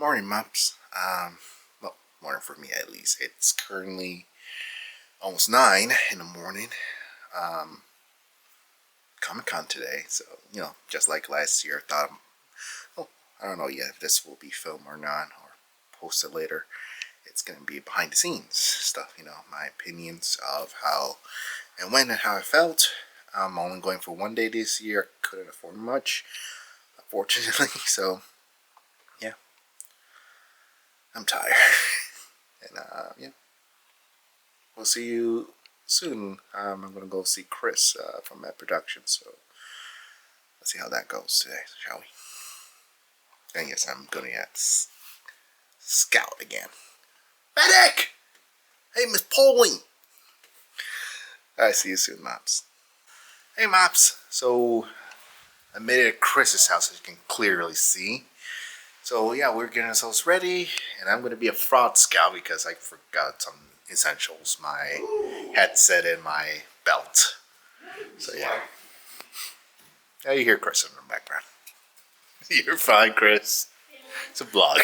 Morning, Mops. Well, morning for me at least. It's currently almost 9 in the morning. Comic-Con today, so, just like last year, I thought, oh, I don't know yet if this will be filmed or not, or posted later. It's going to be behind the scenes stuff, my opinions of how and when and how I felt. I'm only going for one day this year. I couldn't afford much, unfortunately, so, yeah. I'm tired. And, yeah. We'll see you soon. I'm going to go see Chris from Med Production, so let's see how that goes today, shall we? And yes, I'm going to scout again. Medic! Hey, Miss Poling! Alright, see you soon, Mops. Hey, Mops. So, I made it at Chris's house, as you can clearly see. So, yeah, we're getting ourselves ready, and I'm going to be a fraud scout because I forgot some essentials, my headset and my belt. So, yeah. Yeah, you hear Chris in the background. You're fine, Chris. It's a vlog.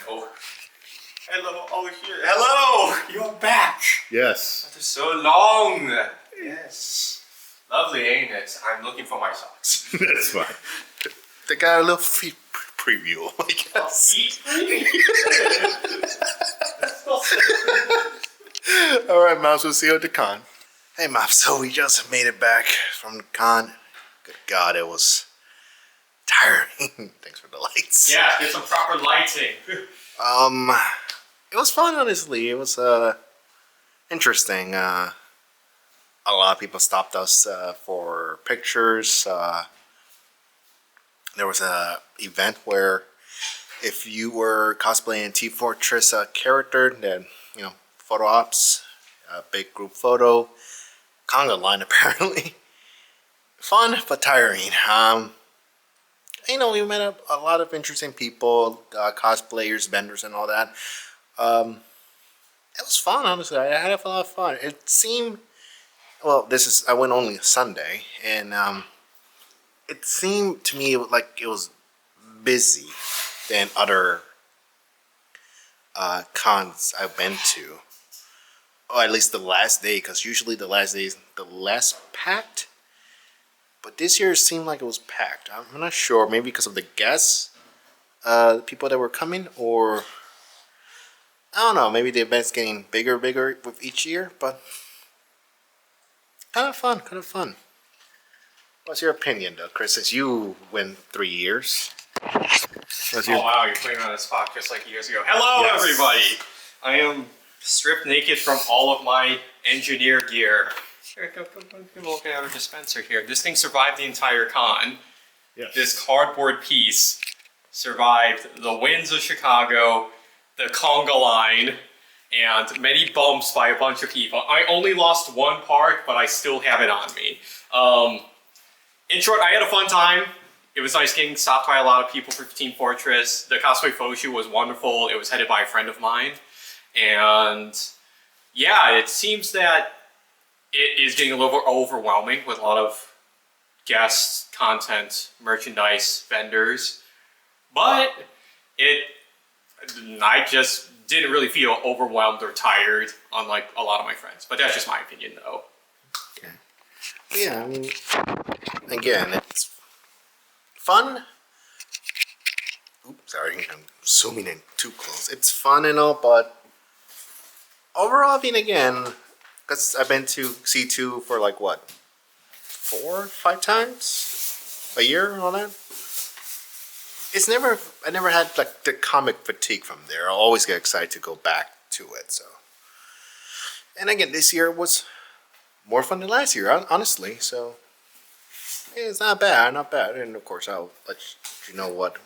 Oh. Hello, over here. Hello! You're back! Yes. After so long! Yes. Lovely, ain't it? I'm looking for my socks. That's fine. They got a little feet preview, I guess. Feet preview? Alright, Mops, we'll see you at the con. Hey, Mops, so we just made it back from the con. Good God, it was tiring. Thanks for the lights. Yeah, get some proper lighting. It was fun, honestly. It was interesting. A lot of people stopped us for pictures. There was a event where if you were cosplaying Team Fortress character, then photo ops, big group photo, conga line apparently. Fun but tiring. We met up a lot of interesting people, cosplayers, vendors, and all that. It was fun, honestly. I had a lot of fun. It seemed, well, I went only Sunday, and it seemed to me like it was busy than other cons I've been to. Or at least the last day, because usually the last day is the less packed. But this year it seemed like it was packed. I'm not sure. Maybe because of the guests, the people that were coming, or I don't know. Maybe the event's getting bigger and bigger with each year. But kind of fun. Kind of fun. What's your opinion, though, Chris? Since you went 3 years. Oh wow, you're putting me on the spot just like years ago. Hello, yes. Everybody. I am stripped naked from all of my engineer gear. Here, go look at our dispenser here. This thing survived the entire con. Yes. This cardboard piece survived the winds of Chicago, the conga line, and many bumps by a bunch of people. I only lost one part, but I still have it on me. In short, I had a fun time. It was nice getting stopped by a lot of people for Team Fortress. The cosplay photo shoot was wonderful. It was headed by a friend of mine. And yeah, it seems that it is getting a little overwhelming with a lot of guests, content, merchandise, vendors. But I just didn't really feel overwhelmed or tired, unlike a lot of my friends. But that's just my opinion, though. Okay. Yeah, I mean, again, it's fun. Oops, sorry, I'm zooming in too close. It's fun and all, but overall, I mean, again, because I've been to C2 for like what, 4 or 5 times a year and all that. I never had like the comic fatigue from there. I always get excited to go back to it. So, and again, this year was more fun than last year, honestly. So, yeah, it's not bad, not bad. And of course, I'll let you know what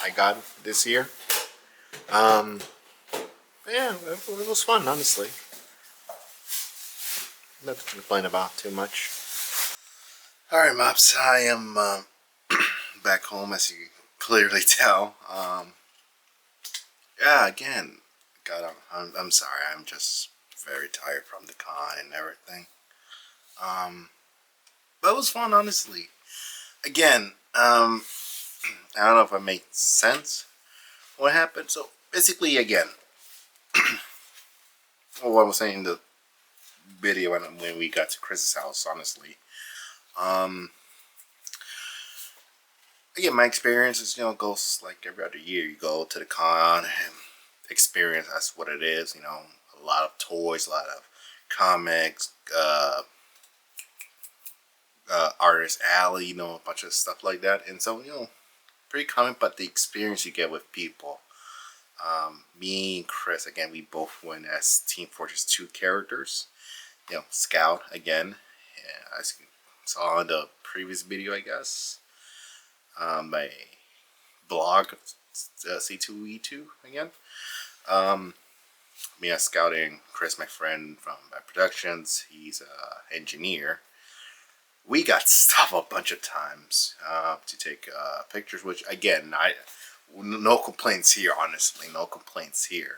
I got this year. Yeah, it was fun, honestly. Nothing to complain about too much. Alright, Mops, I am back home, as you clearly tell. Yeah, again, God, I'm sorry, I'm just very tired from the con and everything. But it was fun, honestly. Again, I don't know if I made sense what happened? So basically, again, what I was saying in the video when we got to Chris's house, honestly, again, my experience is, goes like every other year. You go to the con and experience, that's what it is. A lot of toys, a lot of comics, artist alley, a bunch of stuff like that. And so, pretty common, but the experience you get with people. Me and Chris, again, we both went as Team Fortress 2 characters. Scout again, as you saw in the previous video, I guess. My blog, C2E2 again. Me as Scouting, Chris, my friend from Productions, he's an engineer. We got stopped a bunch of times to take pictures, which again, no complaints here, honestly, no complaints here.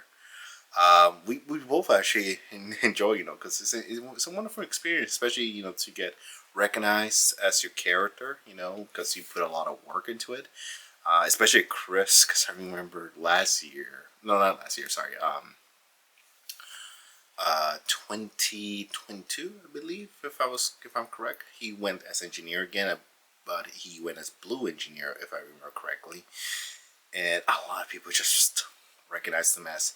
We both actually enjoy, because it's a wonderful experience, especially, to get recognized as your character, because you put a lot of work into it. Especially Chris, because I remember last year, no, not last year, sorry, 2022, I believe, if I'm correct. He went as engineer again, but he went as blue engineer, if I remember correctly. And a lot of people just recognized him as,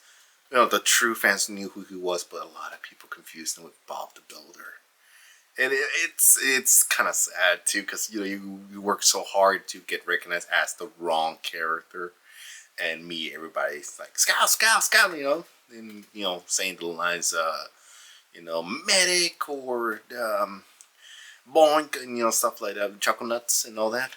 the true fans knew who he was, but a lot of people confused him with Bob the Builder. And it's kind of sad too, because you work so hard to get recognized as the wrong character, and everybody's like Scout, Scout, Scout, and saying the lines, medic or boink, and stuff like that, chuckle nuts and all that.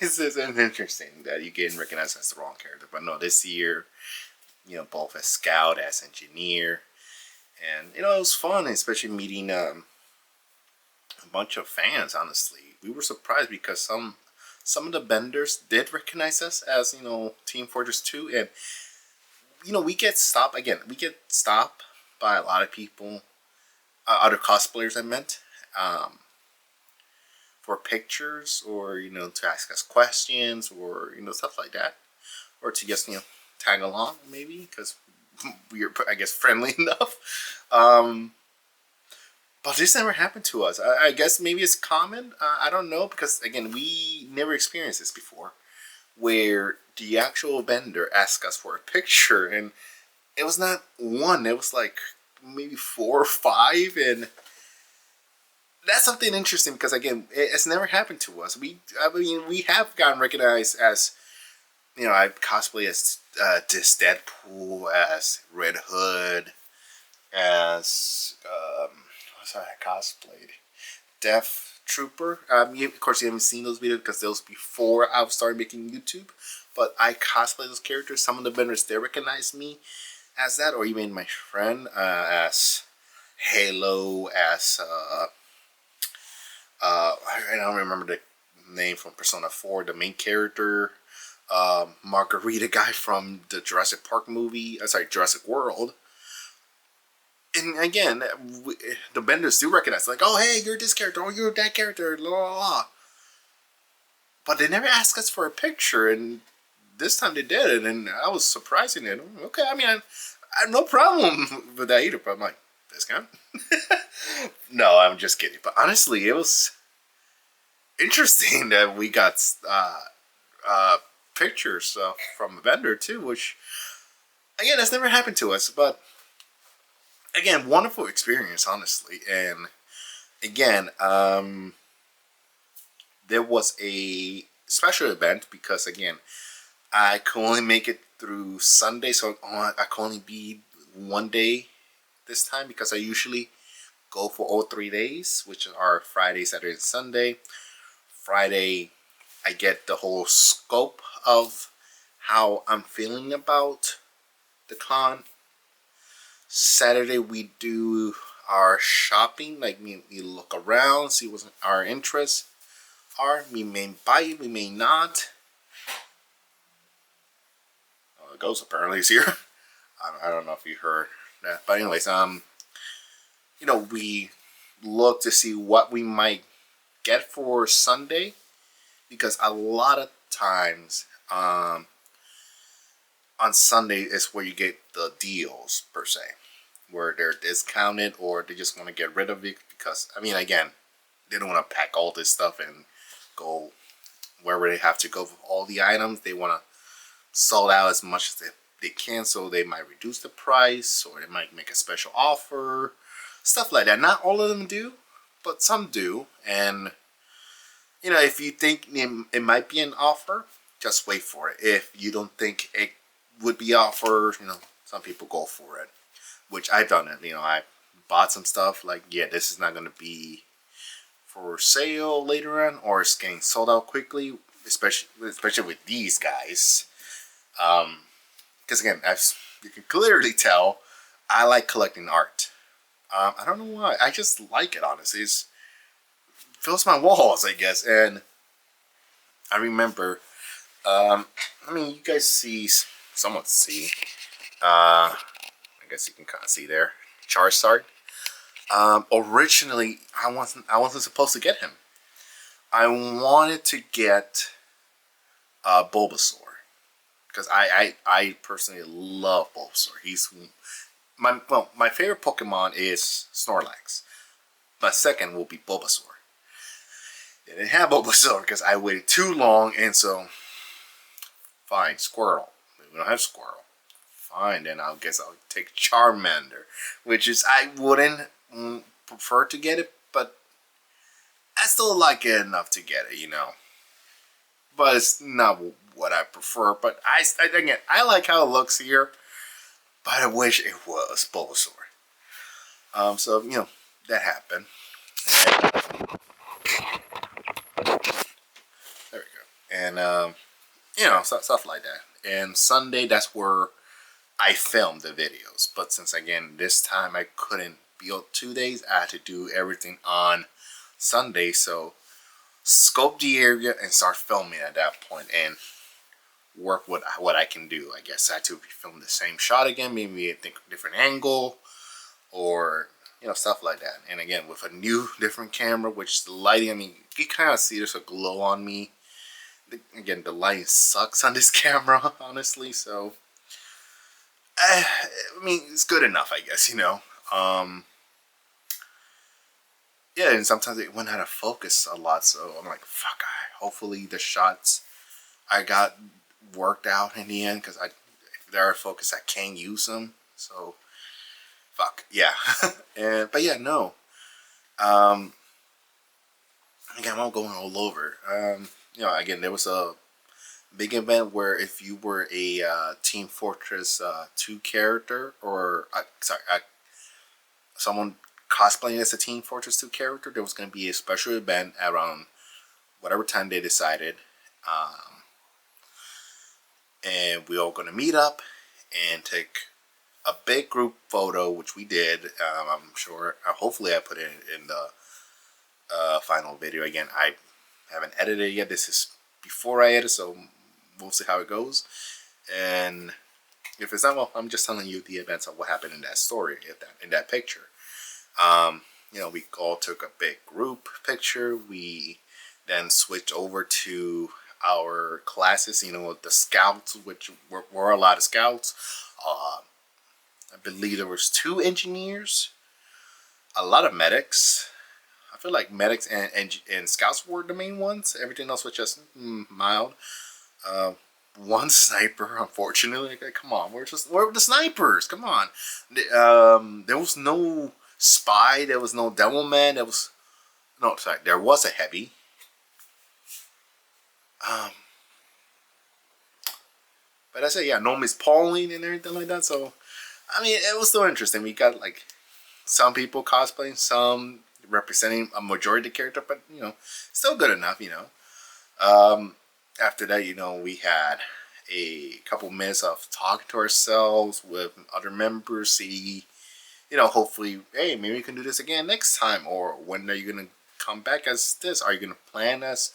It's interesting that you get recognized as the wrong character, but no, this year, both as Scout, as engineer, and it was fun, especially meeting a bunch of fans. Honestly, we were surprised because some of the vendors did recognize us as Team Fortress 2, and we get stopped by a lot of people, other cosplayers, I meant, for pictures, or to ask us questions, or stuff like that, or to just tag along, maybe because we are, I guess, friendly enough. But this never happened to us. I guess maybe it's common. I don't know, because again, we never experienced this before, where the actual vendor asked us for a picture, and it was not one. It was like maybe 4 or 5, and that's something interesting, because again, it's never happened to us. We have gotten recognized as, I cosplay as this Deadpool, as Red Hood, as what's I cosplayed? Death Trooper. Of course, you haven't seen those videos because those before I started making YouTube. But I cosplay those characters. Some of the vendors, they recognize me as that, or even my friend as Halo, as I don't remember the name from Persona 4, the main character, Margarita guy from the Jurassic Park movie, Jurassic World. And again, the vendors do recognize, like, oh, hey, you're this character, oh, you're that character, la la la. But they never asked us for a picture, and this time they did, and I was surprising it. Okay, I mean, I have no problem with that either, but I'm like, discount? No, I'm just kidding. But honestly, it was interesting that we got pictures from a vendor too, which, again, that's never happened to us. But again, wonderful experience, honestly. And again, there was a special event because, again, I could only make it through Sunday, so I could only be one day this time, because I usually go for all 3 days, which are Friday, Saturday, and Sunday. Friday, I get the whole scope of how I'm feeling about the con. Saturday, we do our shopping, like we look around, see what our interests are. We may buy, we may not. Oh, the ghost apparently is here. I don't know if you heard that, but anyways, we look to see what we might get for Sunday, because a lot of times on Sunday is where you get the deals per se, where they're discounted or they just want to get rid of it because I mean again they don't want to pack all this stuff and go wherever they have to go with all the items. They want to sell out as much as they can, so they might reduce the price or they might make a special offer, stuff like that. Not all of them do, but some do. And you know, if you think it might be an offer, just wait for it. If you don't think it would be offered, you know, some people go for it, which I've done it. You know, I bought some stuff like, yeah, this is not going to be for sale later on, or it's getting sold out quickly, especially with these guys. Because again, you can clearly tell I like collecting art. I don't know why. I just like it, honestly. It fills my walls, I guess. And I remember, I mean, you guys see, somewhat see, I guess you can kind of see there, Charizard. Originally, I wasn't supposed to get him. I wanted to get Bulbasaur because I personally love Bulbasaur. He's my favorite Pokemon is Snorlax, but second will be Bulbasaur. They didn't have Bulbasaur because I waited too long, and so fine, Squirtle. We don't have Squirtle. Fine, then I guess I'll take Charmander, which is I wouldn't prefer to get it, but I still like it enough to get it, you know. But it's not what I prefer. But again, I like how it looks here, but I wish it was Bulbasaur. So you know that happened. There we go. And you know, stuff like that. And Sunday, that's where I filmed the videos. But since again, this time I couldn't be out 2 days, I had to do everything on Sunday. So scope the area and start filming at that point and work with what I can do. I guess I had to film the same shot again, maybe a different angle or you know, stuff like that. And again, with a new different camera, which the lighting, I mean, you kind of see there's a glow on me. Again, the lighting sucks on this camera, honestly. So I mean, it's good enough, I guess, you know. Yeah, and sometimes it went out of focus a lot, so I'm like, fuck. Hopefully the shots I got worked out in the end, because if they're out of focus, I can't use them. So fuck yeah. But yeah, no. Again, I'm going all over. You know, again, there was a big event where if you were a Team Fortress 2 character, or someone cosplaying as a Team Fortress 2 character, there was going to be a special event around whatever time they decided. And we all going to meet up and take a big group photo, which we did. I'm sure, hopefully I put it in the final video. Again, I haven't edited it yet. This is before I edit, so we'll see how it goes. And if it's not, well, I'm just telling you the events of what happened in that story, in that picture. You know, we all took a big group picture. We then switched over to our classes, you know, the scouts, which were a lot of scouts. I believe there was 2 engineers, a lot of medics. I feel like medics and scouts were the main ones. Everything else was just mild. One sniper, unfortunately. Like, come on, where were the snipers? Come on. There was no spy. There was no devilman. There was a heavy. But I said, yeah, no Miss Pauline and everything like that. So, I mean, it was still interesting. We got like some people cosplaying, some representing a majority of the character, but you know, still good enough, you know. After that, you know, we had a couple minutes of talking to ourselves with other members, see, you know, hopefully, hey, maybe we can do this again next time, or when are you gonna come back as this? Are you gonna plan as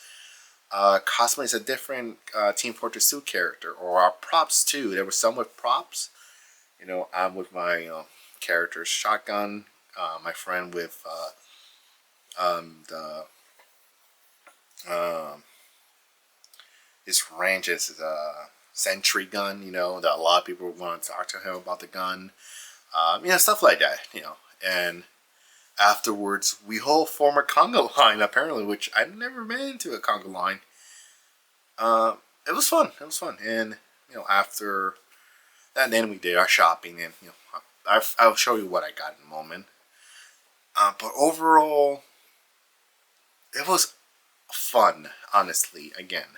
cosplay as a different Team Fortress 2 character, or our props too? There were some with props. You know, I'm with my character's shotgun. My friend with his range is his sentry gun. You know, that a lot of people want to talk to him about the gun. You know, stuff like that. You know, and afterwards we whole form a conga line apparently, which I never been into a conga line. It was fun. It was fun, and you know, after that, then we did our shopping, and you know, I'll show you what I got in a moment. But overall, it was fun, honestly. Again,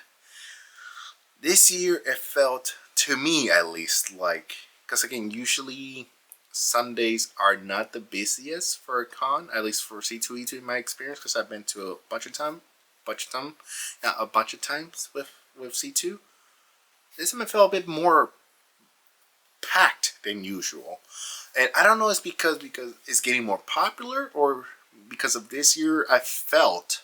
this year it felt, to me at least, like, because again, usually Sundays are not the busiest for a con, at least for C2E2 in my experience, because I've been to a bunch of times with C2. This time it felt a bit more packed than usual, and I don't know if it's because it's getting more popular, or because of this year I felt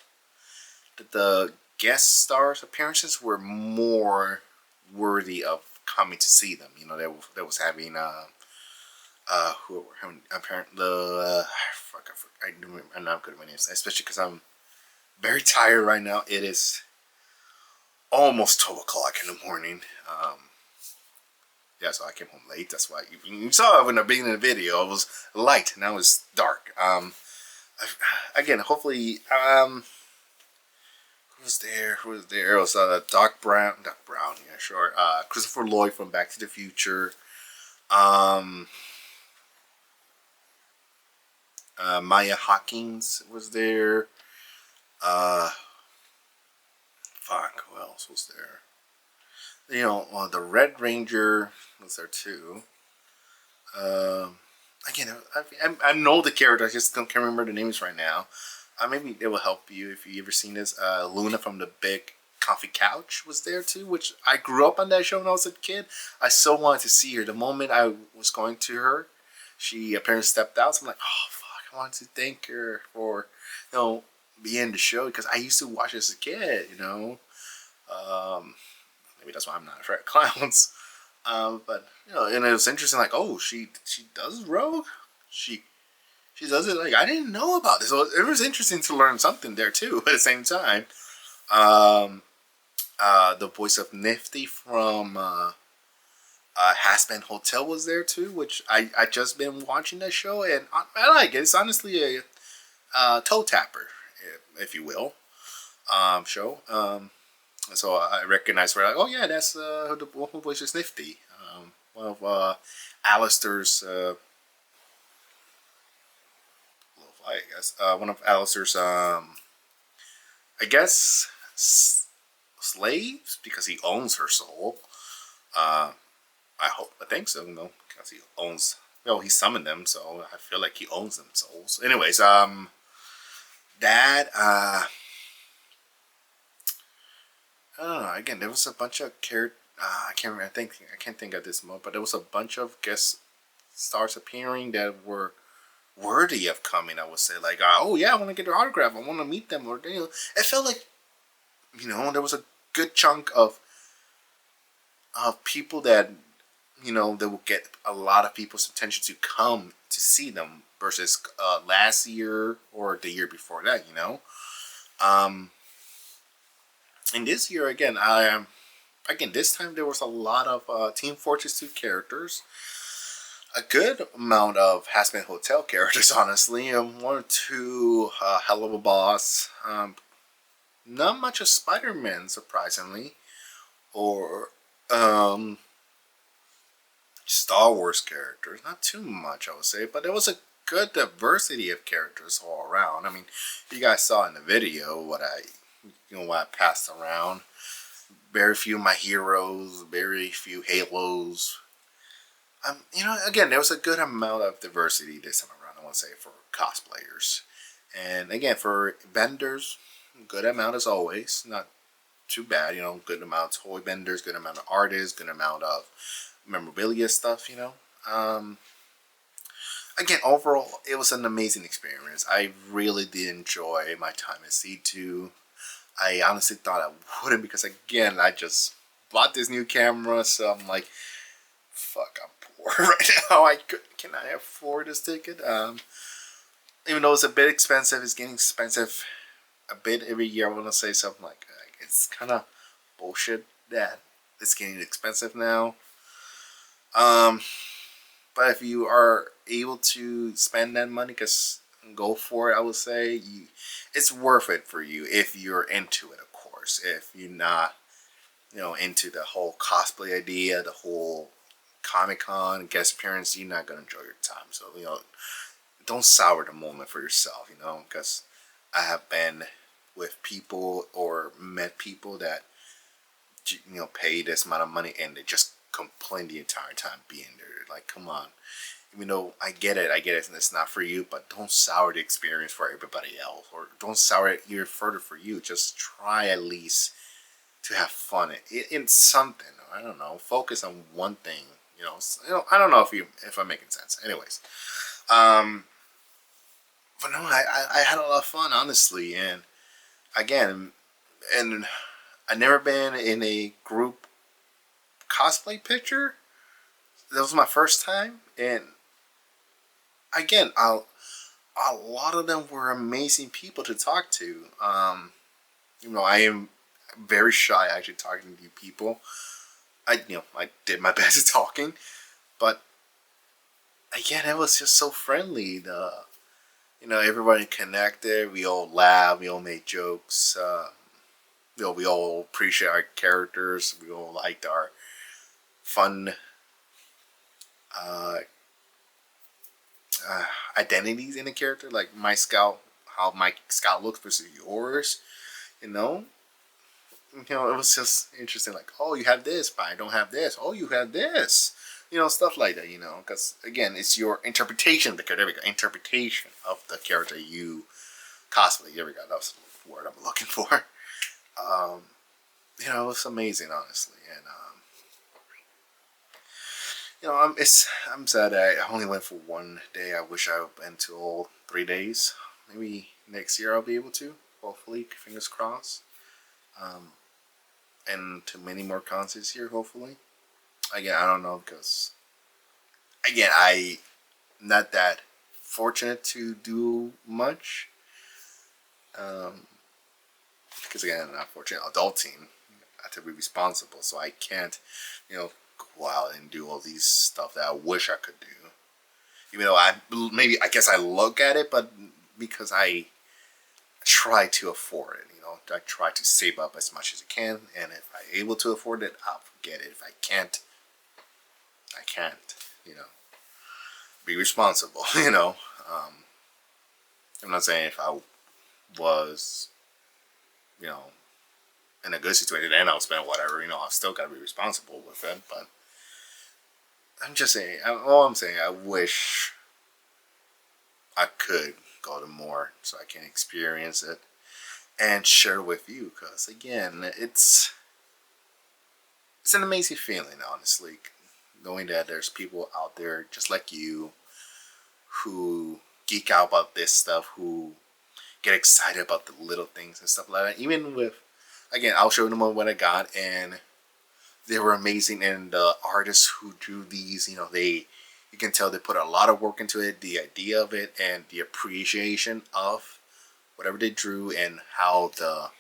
that the guest stars appearances were more worthy of coming to see them. You know, that was having who were having apparently I'm not good at my names, especially because I'm very tired right now. It is almost 12 o'clock in the morning. Yeah, so I came home late. That's why you saw in the beginning of the video, it was light. Now it's dark. Again, hopefully, who was there? Who was there? It was Doc Brown. Yeah, sure. Christopher Lloyd from Back to the Future. Maya Hawkins was there. Who else was there? You know, the Red Ranger was there too. Again, I know the character. I just can't remember the names right now. Maybe it will help you if you ever seen this. Luna from the Big Comfy Couch was there too, which I grew up on that show when I was a kid. I so wanted to see her. The moment I was going to her, she apparently stepped out. So I'm like, oh fuck! I wanted to thank her for, you know, being in the show, because I used to watch as a kid. You know. Maybe that's why I'm not afraid of clowns. But you know, and it was interesting. Like, oh, she does Rogue. She does it. Like, I didn't know about this. So it was interesting to learn something there too. At the same time, the voice of Nifty from Hazbin Hotel was there too, which I just been watching that show, and I like it. It's honestly a toe tapper, if you will, show. So I recognize her, like, oh yeah, that's who voices Nifty. One of Alistair's, I guess, one of Alistair's, I guess, slaves, because he owns her soul. I think so, you know, because he owns. Well, he summoned them, so I feel like he owns them souls. Anyways, that I don't know. Again, there was a bunch of I can't remember. I can't think of this moment, but there was a bunch of guest stars appearing that were worthy of coming. I would say, like, oh yeah, I want to get their autograph. I want to meet them. Or, you know, it felt like, you know, there was a good chunk of people that, you know, that will get a lot of people's attention to come to see them versus last year or the year before that. You know. And this year, again, this time there was a lot of Team Fortress 2 characters, a good amount of Hazbin Hotel characters, honestly, and one or two Hell of a Boss. Not much of Spider-Man, surprisingly, or Star Wars characters. Not too much, I would say, but there was a good diversity of characters all around. I mean, you guys saw in the video what I passed around. Very few of my heroes, very few Halos. You know, again, there was a good amount of diversity this time around, I want to say, for cosplayers. And again, for vendors, good amount as always. Not too bad, you know, good amount of toy vendors, good amount of artists, good amount of memorabilia stuff, you know. Again, overall, it was an amazing experience. I really did enjoy my time at C2. I honestly thought I wouldn't, because again, I just bought this new camera, so I'm like, fuck, I'm poor right now. Can I afford this ticket? Even though it's a bit expensive, it's getting expensive a bit every year. I want to say something like, it's kind of bullshit that it's getting expensive now. But if you are able to spend that money, go for it. I would say it's worth it for you if you're into it. Of course, if you're not, into the whole cosplay idea, the whole Comic Con guest appearance, you're not gonna enjoy your time. So don't sour the moment for yourself. Because I have been with people or met people that pay this amount of money and they just complain the entire time being there. Like, come on. Even though I get it, and it's not for you, but don't sour the experience for everybody else, or don't sour it even further for you. Just try at least to have fun in something. I don't know. Focus on one thing. I don't know if I'm making sense. Anyways, but no, I had a lot of fun, honestly, and again, and I never been in a group cosplay picture. That was my first time, and again, a lot of them were amazing people to talk to. I am very shy actually talking to people. I did my best at talking, but again, it was just so friendly. Everybody connected. We all laughed. We all made jokes. We all appreciate our characters. We all liked our fun identities in a character, like how my Scout looks versus yours. You know, it was just interesting. Like, oh, you have this, but I don't have this. Oh, you have this. Stuff like that. Because again, it's your interpretation of the character. There we go. Interpretation of the character you cosplay. There we go. That's the word I'm looking for. It was amazing, honestly, and I'm sad I only went for one day. I wish I went to all 3 days. Maybe next year I'll be able to. Hopefully, fingers crossed. And to many more concerts here, hopefully. Again, I don't know because again I'm not that fortunate to do much. Because again, I'm not fortunate adulting. I have to be responsible, so I can't, go out and do all these stuff that I wish I could do. Even though I guess I look at it, but because I try to afford it, I try to save up as much as I can, and if I'm able to afford it, I'll get it. If I can't, I can't. Be responsible. I'm not saying if I was, in a good situation, then I'll spend whatever. I've still got to be responsible with it, but. I'm just saying, all I'm saying, I wish I could go to more so I can experience it and share with you. Because again, it's an amazing feeling, honestly, knowing that there's people out there just like you who geek out about this stuff, who get excited about the little things and stuff like that. Even with, again, I'll show them what I got, and they were amazing, and the artists who drew these, you can tell they put a lot of work into it, the idea of it, and the appreciation of whatever they drew, and how the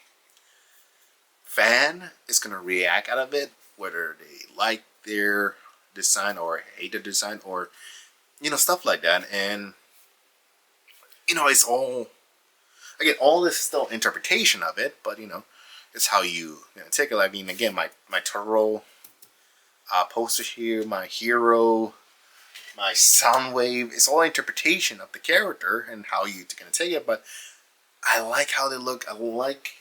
fan is going to react out of it, whether they like their design or hate the design, or, stuff like that. And, it's all, again, all this is still interpretation of it, but, it's how you take it. I mean, again, my Toro poster here, my hero, my Soundwave. It's all interpretation of the character and how you're gonna take it. But I like how they look. I like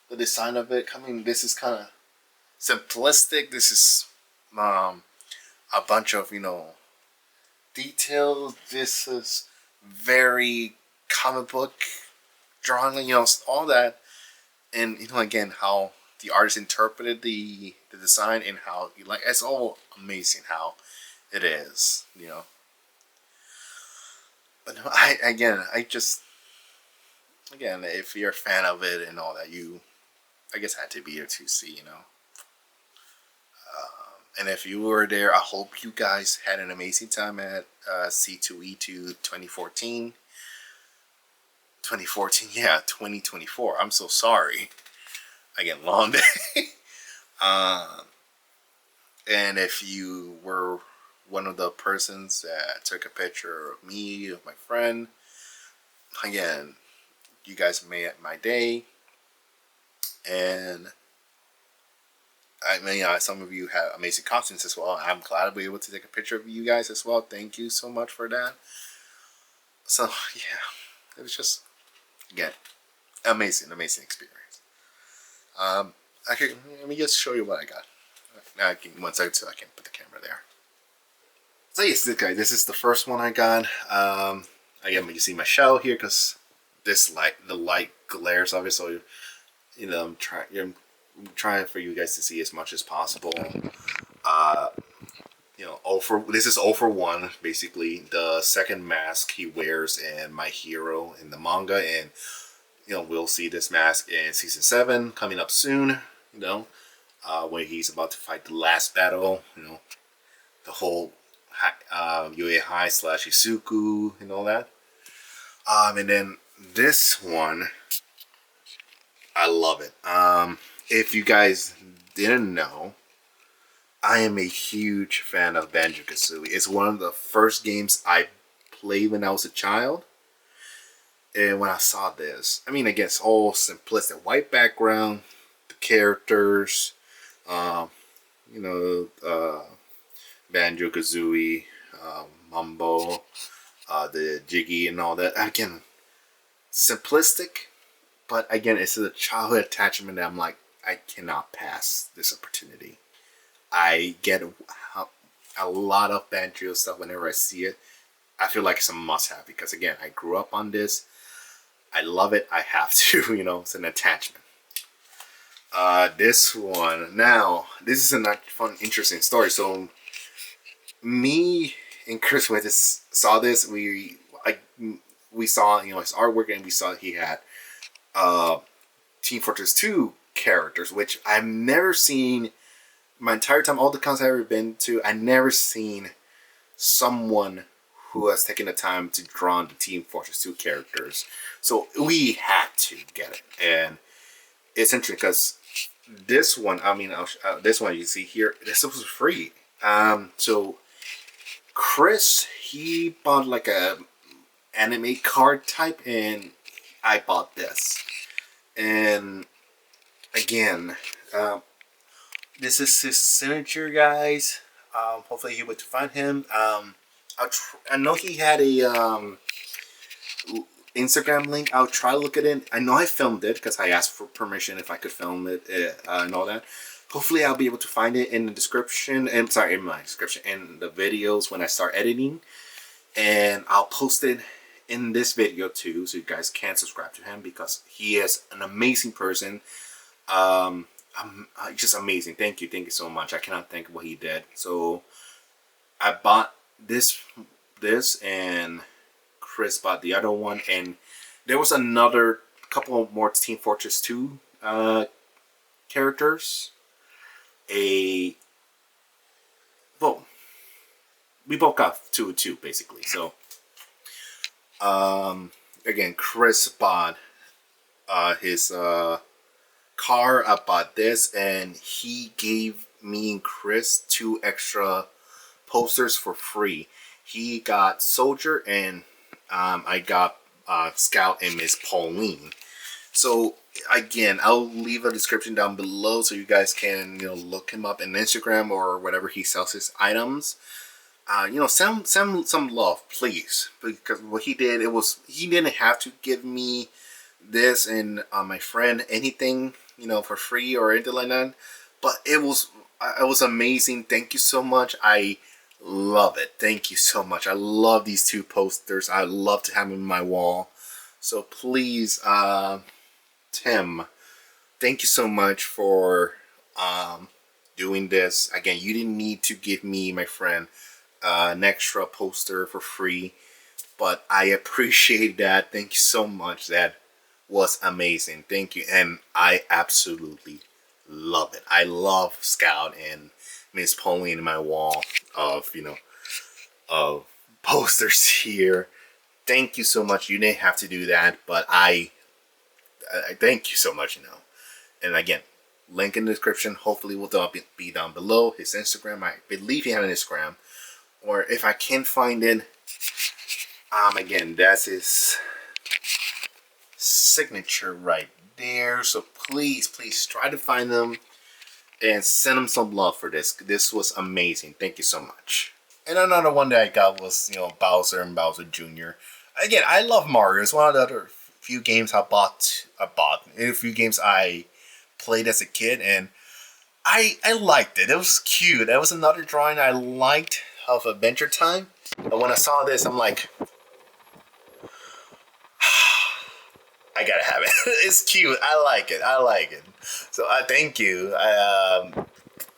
the design of it. This is kind of simplistic. This is a bunch of details. This is very comic book drawing. All that. And again, how the artist interpreted the design and how it's all amazing how it is, But no, if you're a fan of it and all that, I guess had to be here to see, And if you were there, I hope you guys had an amazing time at C2E2 2014. 2014, yeah, 2024. I'm so sorry. Again, long day. And if you were one of the persons that took a picture of me, of my friend, again, you guys made my day. And I mean, some of you have amazing costumes as well. I'm glad to be able to take a picture of you guys as well. Thank you so much for that. So yeah, it was just, again, amazing experience. Actually, let me just show you what I got. Now I can, one second, so I can put the camera there. So yes, this is the first one I got. Again, you see my shell here because the light glares of it, so you know I'm trying for you guys to see as much as possible. You know, this is 0 for 1, basically the second mask he wears in My Hero in the manga, and you know we'll see this mask in season 7 coming up soon. You know, when he's about to fight the last battle. You know, the whole Yue Hai / Isuku and all that. And then this one, I love it. If you guys didn't know, I am a huge fan of Banjo-Kazooie. It's one of the first games I played when I was a child. And when I saw this, I mean, again, it's all simplistic. White background, the characters, you know, Banjo-Kazooie, Mumbo, the Jiggy and all that. Again, simplistic, but again, it's a childhood attachment that I'm like, I cannot pass this opportunity. I get a lot of Banjo stuff whenever I see it. I feel like it's a must-have because, again, I grew up on this. I love it. I have to, you know, it's an attachment. This one, now, this is a fun, interesting story. So, me and Chris went to saw this. We saw, you know, his artwork, and we saw he had Team Fortress 2 characters, which I've never seen my entire time. All the cons I've ever been to, I've never seen someone who has taken the time to draw on the Team Fortress 2 characters. So we had to get it, and it's interesting because this one, I mean, this one you see here, this was free. So Chris, he bought like a anime card type, and I bought this. And again, this is his signature, guys. Hopefully you would find him. I know he had a Instagram link. I'll try to look at it. I know I filmed it because I asked for permission if I could film it and all that. Hopefully I'll be able to find it in the description. And sorry, in my description, in the videos when I start editing. And I'll post it in this video too, so you guys can subscribe to him because he is an amazing person. Just amazing. Thank you so much. I cannot thank what he did. So I bought this, and Chris bought the other one, and there was another couple more Team Fortress 2 characters. Well, we both got 2 basically. So again, Chris bought his car. I bought this, and he gave me and Chris 2 extra posters for free. He got Soldier, and I got Scout and Miss Pauline. So again, I'll leave a description down below so you guys can, you know, look him up on Instagram or whatever he sells his items. You know, send some love, please, because what he did, he didn't have to give me this and my friend anything, you know, for free or anything like that, but it was amazing. Thank you so much. I love it. Thank you so much. I love these 2 posters. I love to have them in my wall. So please, Tim, thank you so much for doing this. Again, you didn't need to give me, my friend, an extra poster for free, but I appreciate that. Thank you so much. That was amazing. Thank you. And I absolutely love it. I love Scout and Miss Pauline in my wall of, you know, of posters here. Thank you so much. You didn't have to do that, but I thank you so much, you know. And again, Link in the description. Hopefully will be down below. His Instagram, I believe he has an Instagram. Or if I can't find it, again, that's his signature right there. So please try to find them and send him some love for this. This was amazing. Thank you so much. And another one that I got was, Bowser and Bowser Jr. Again, I love Mario. It's one of the other few games I bought. A few games I played as a kid, and I liked it. It was cute. That was another drawing I liked of Adventure Time. But when I saw this, I'm like, I gotta have it. It's cute. I like it. So thank you,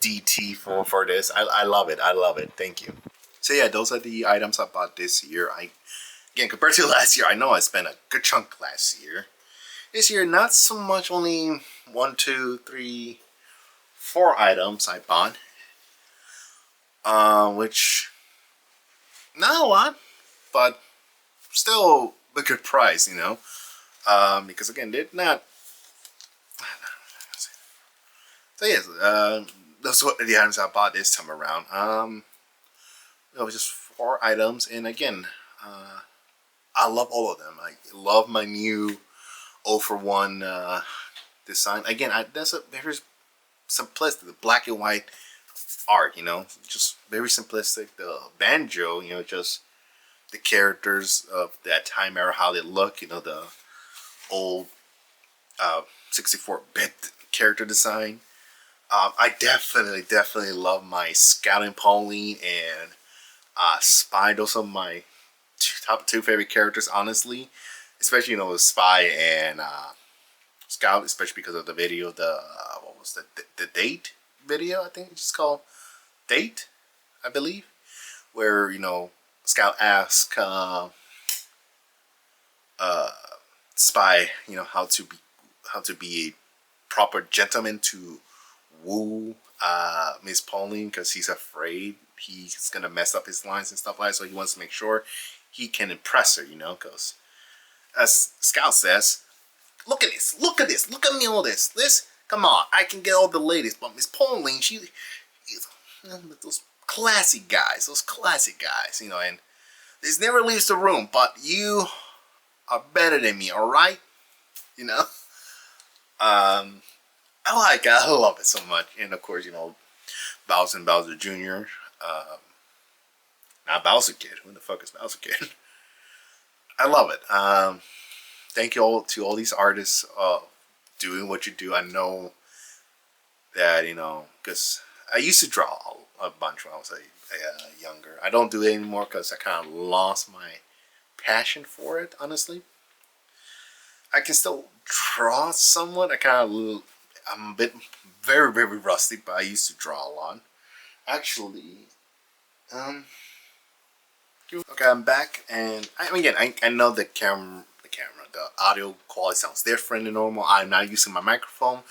DT, for this. I love it. Thank you. So yeah, those are the items I bought this year. Again, compared to last year, I know I spent a good chunk last year. This year, not so much. Only 1, 2, 3, 4 items I bought. Which not a lot, but still a good price, because again, they're not. So yes, those are the items I bought this time around. It was just 4 items, and again, I love all of them. I love my new 0 for 1 design. Again, that's a very simplistic, the black and white art. Just very simplistic. The banjo, just the characters of that time era, how they look. The old 64-bit character design. I definitely love my Scout and Pauline and Spy. Those are my top 2 favorite characters, honestly. Especially, Spy and Scout, especially because of the video, what was the date video, I think it's just called Date, I believe, where, Scout asks Spy, how to be a proper gentleman to woo Miss Pauline, because he's afraid he's gonna mess up his lines and stuff like that. So he wants to make sure he can impress her, because as Scout says, look at this, look at me, all this, come on, I can get all the ladies, but Miss Pauline, she's those classic guys, and this never leaves the room, but you are better than me, alright? I love it so much. And of course, Bowser and Bowser Jr. Not Bowser Kid. Who the fuck is Bowser Kid? I love it. Thank you all to all these artists doing what you do. I know that, because I used to draw a bunch when I was younger. I don't do it anymore because I kind of lost my passion for it, honestly. I can still draw somewhat. I'm a bit very, very rusty, but I used to draw a lot. Actually, okay, I'm back, and I know the audio quality sounds different than normal. I'm not using my microphone.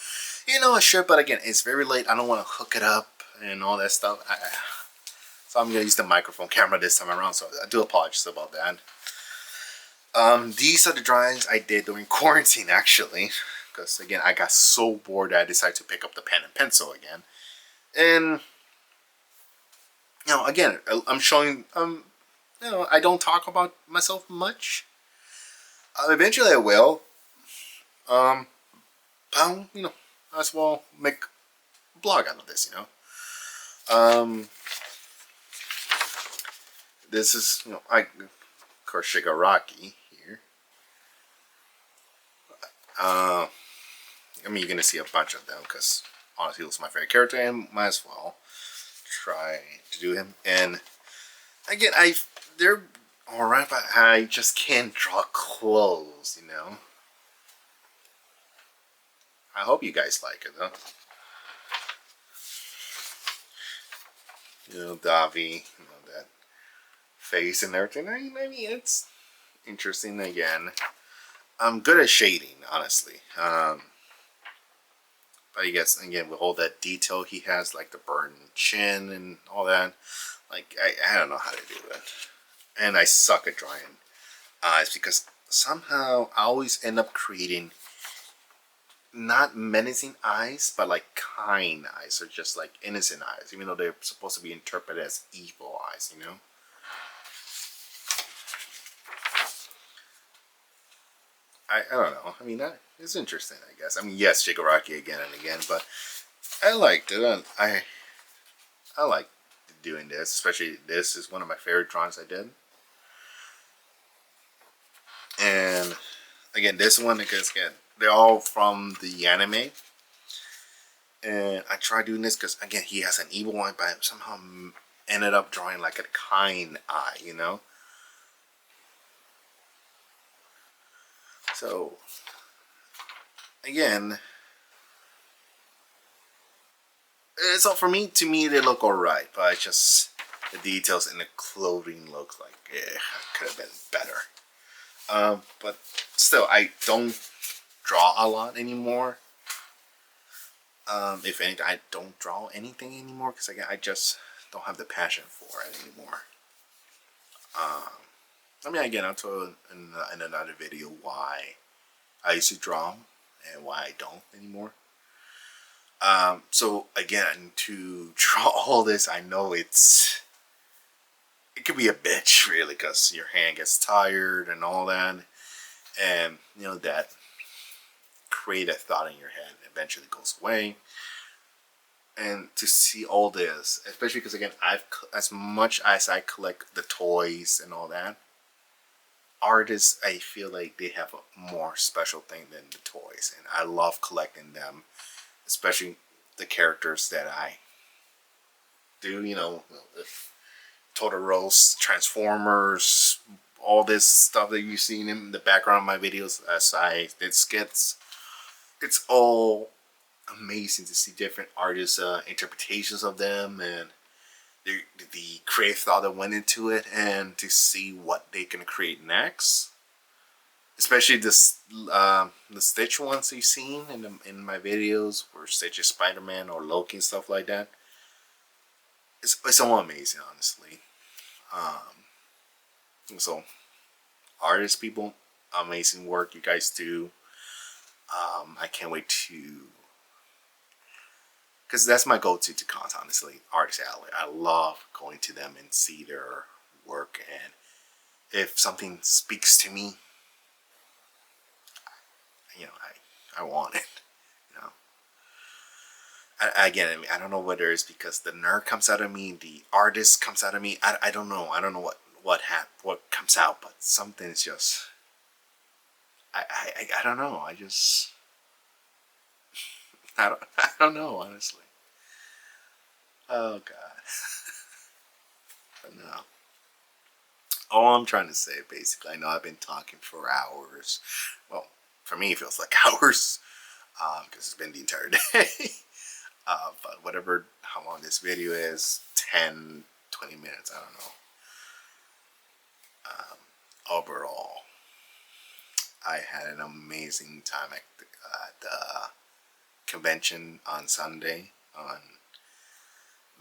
I should, but again, it's very late. I don't want to hook it up and all that stuff. So I'm gonna use the microphone camera this time around. So I do apologize about that. These are the drawings I did during quarantine, actually, because again, I got so bored that I decided to pick up the pen and pencil again. And again, I'm showing. I don't talk about myself much. Eventually, I will. I'll, as well make a blog out of this. This is of course, Shigaraki here. You're gonna see a bunch of them because honestly, he was my favorite character, and might as well try to do him. And again, they're alright, but I just can't draw clothes, I hope you guys like it, though. Davi, that face and everything. I mean, it's interesting. Again, I'm good at shading, honestly. But I guess again, with all that detail he has, like the burned chin and all that, like I don't know how to do it, and I suck at drawing eyes because somehow I always end up creating not menacing eyes, but like kind eyes, or just like innocent eyes, even though they're supposed to be interpreted as evil eyes, you know? I don't know. I mean, it's interesting, I guess. I mean, yes, Shigaraki again and again, but I liked it. I like doing this, especially this is one of my favorite drawings I did. And again, this one, because again, they're all from the anime. And I tried doing this because, again, he has an evil eye, but I somehow ended up drawing like a kind eye, you know? So, again, it's all for me. To me, they look alright, but it's just the details in the clothing look like, yeah, could have been better. But still, I don't draw a lot anymore. If anything, I don't draw anything anymore because again, I just don't have the passion for it anymore. I mean, again, I'll tell in another video why I used to draw and why I don't anymore. So again, to draw all this, I know it could be a bitch really, because your hand gets tired and all that, and you know that creative thought in your head eventually goes away. And to see all this, especially because again, as much as I collect the toys and all that, artists, I feel like they have a more special thing than the toys, and I love collecting them, especially the characters that I do. You know, Totoro's, Transformers, all this stuff that you've seen in the background of my videos as I did skits. It's all amazing to see different artists' interpretations of them, and the creative thought that went into it, and to see what they can create next. Especially this, the Stitch ones you've seen in my videos, where Stitch is Spider-Man or Loki and stuff like that. It's all amazing, honestly. So, artists, people, amazing work you guys do. I can't wait to, because that's my go-to to cons, honestly. Artist Alley. I love going to them and see their work, and if something speaks to me, you know, I want it. You know, again, I mean, I don't know whether it's because the nerd comes out of me, the artist comes out of me. I don't know. I don't know what comes out, but something's just. I don't know. I don't know, honestly. Oh God. But no. All I'm trying to say, basically, I know I've been talking for hours. Well, for me, it feels like hours, because it's been the entire day. But whatever, how long this video is, 10, 20 minutes, I don't know. Overall, I had an amazing time at the convention on Sunday, on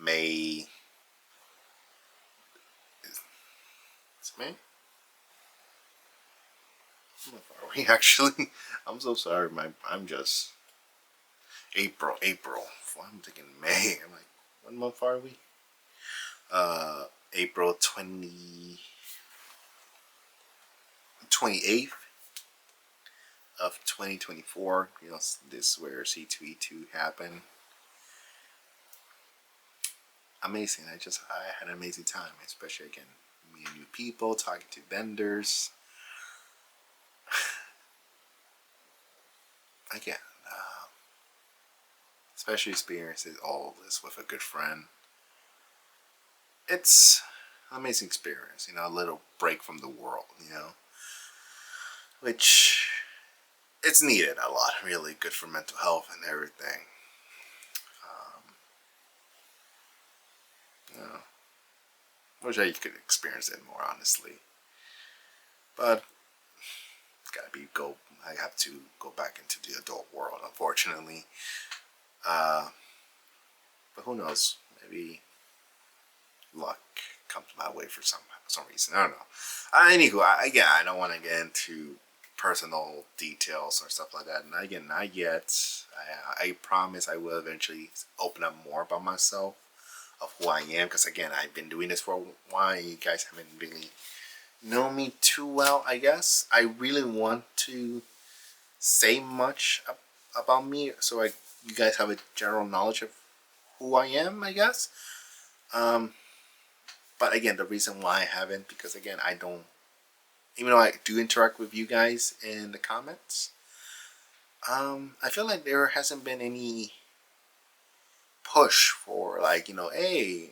May. It's May? How far are we actually? I'm so sorry. I'm just April. Well, I'm thinking May. I'm like, what month are we? April 28th of 2024. You know, this is where C2E2 happened. Amazing. I had an amazing time, especially again meeting new people, talking to vendors. Again, especially experiencing all this with a good friend. It's an amazing experience, you know, a little break from the world, you know, which it's needed a lot, really good for mental health and everything. You know, I wish I could experience it more, honestly, but I have to go back into the adult world, unfortunately. But who knows? Maybe luck comes my way for some reason. I don't know. Anywho, I don't want to get into personal details or stuff like that. And again, not yet. I promise I will eventually open up more about myself, of who I am, because again, I've been doing this for a while. You guys haven't really known me too well, I guess. I really want to say much about me, so you guys have a general knowledge of who I am, I guess. But again, the reason why I haven't, because again, I don't, even though I do interact with you guys in the comments, I feel like there hasn't been any push for, like, hey,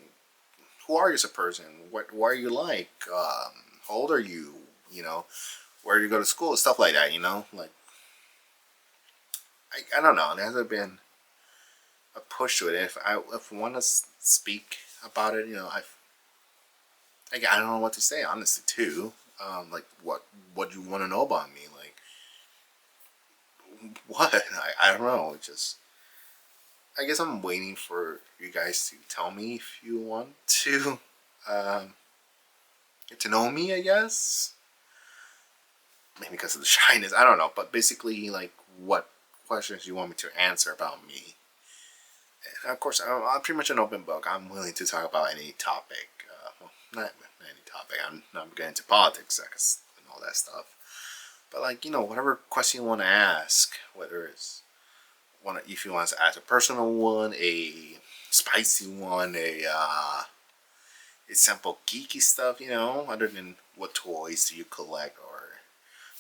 who are you as a person? What are you like? How old are you? Where do you go to school? Stuff like that. Like, I don't know. There hasn't been a push to it. If I want to speak about it, I don't know what to say, honestly, too. Like, what do you want to know about me? Like, what? I don't know. I guess I'm waiting for you guys to tell me if you want to get to know me, I guess. Maybe because of the shyness, I don't know. But basically, like, what questions you want me to answer about me. And of course, I'm pretty much an open book. I'm willing to talk about any topic. Well, not any topic. I'm not getting into politics and all that stuff. But, like, whatever question you want to ask, whether it's if you want to ask a personal one, a spicy one, a simple geeky stuff, other than what toys do you collect, or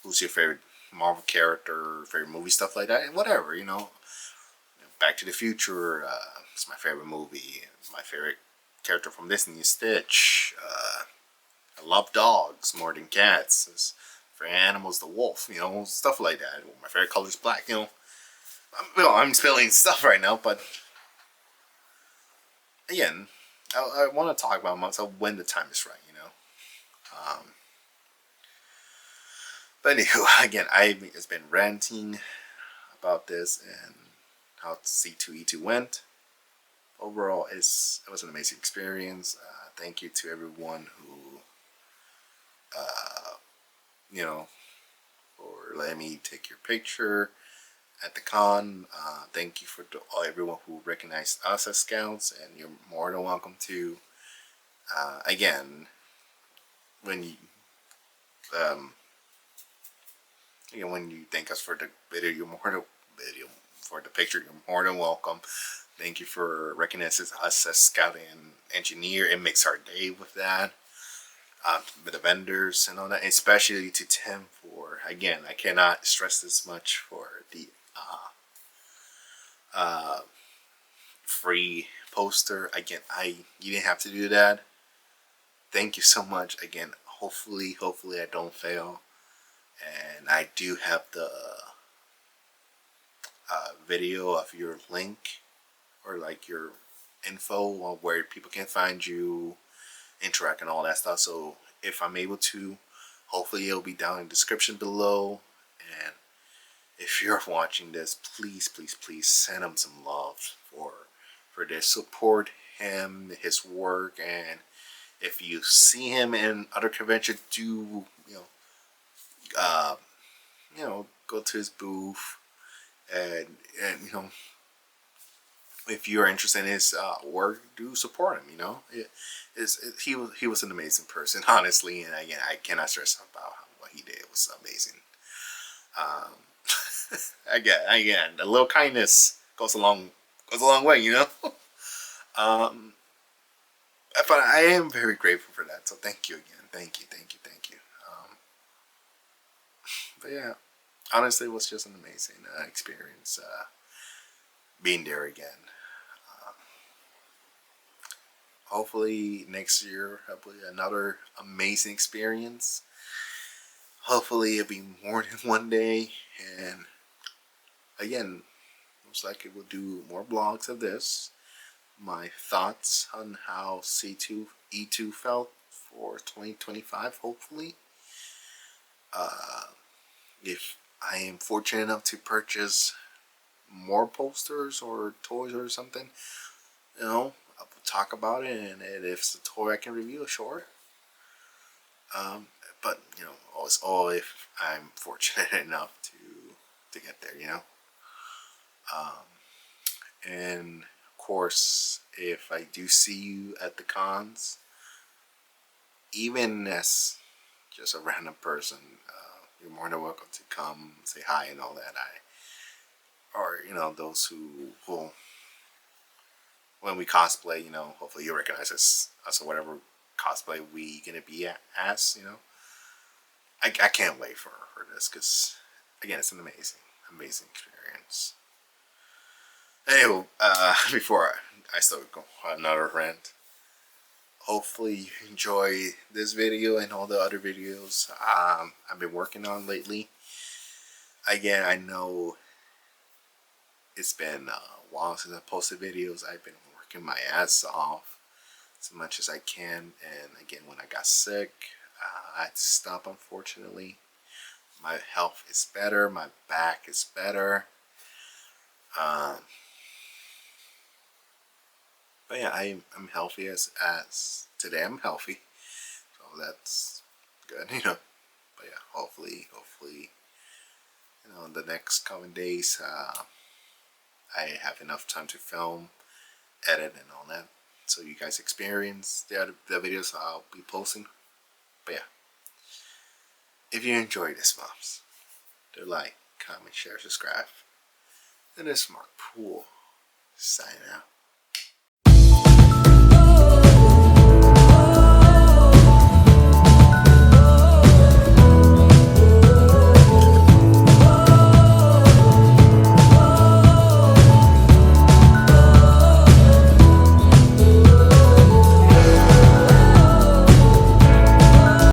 who's your favorite Marvel character, favorite movie, stuff like that, whatever, Back to the Future, it's my favorite movie. My favorite character from Disney is Stitch. I love dogs more than cats. For animals, the wolf, stuff like that. My favorite color is black, I'm spilling stuff right now, but again, I want to talk about myself when the time is right, But anywho, again, I've just been ranting about this and how C2E2 went. Overall, it was an amazing experience. Thank you to everyone who, for letting me take your picture at the con. Thank you for everyone who recognized us as scouts, and you're more than welcome to. Again, when you when you thank us for the video, for the picture, you're more than welcome. Thank you for recognizing us as scout and engineer. It makes our day with that. With the vendors and all that, especially to Tim for, again, I cannot stress this much, for the free poster. Again, you didn't have to do that. Thank you so much. Again, hopefully I don't fail. And I do have the video of your link, or like your info on where people can find you, interact and all that stuff. So if I'm able to, hopefully it'll be down in the description below. And if you're watching this, please send him some love for this. Support him, his work, and if you see him in other conventions, do go to his booth, and if you're interested in his work, do support him. He was an amazing person, honestly, and again, I cannot stress about what he did. It was amazing. Again, a little kindness goes a long way, But I am very grateful for that. So thank you again. Thank you. But yeah, honestly, it was just an amazing experience being there again. Hopefully next year will be another amazing experience. Hopefully it'll be more than one day. And again, most likely we'll do more vlogs of this. My thoughts on how C2E2 felt for 2025, hopefully. If I am fortunate enough to purchase more posters or toys or something, I'll talk about it, and if it's a toy I can review, sure. but you know, all if I'm fortunate enough to get there, you know. And of course, if I do see you at the cons, even as just a random person, you're more than welcome to come say hi and all that. Or you know, those who will, when we cosplay, you know, hopefully you recognize us or whatever cosplay we gonna be as, you know. I can't wait for this because again, it's an amazing experience. Anyway, before I start go on another rant, hopefully you enjoy this video and all the other videos I've been working on lately. Again, I know it's been a while since I posted videos. I've been working my ass off as much as I can, and again, when I got sick, I had to stop, unfortunately. My health is better, my back is better. But yeah, I'm healthy as today. I'm healthy, so that's good, you know. But yeah, hopefully, you know, in the next coming days, I have enough time to film, edit, and all that, so you guys experience the videos I'll be posting. But yeah, if you enjoyed this, moms, do like, comment, share, subscribe. And this is Markpool signing out.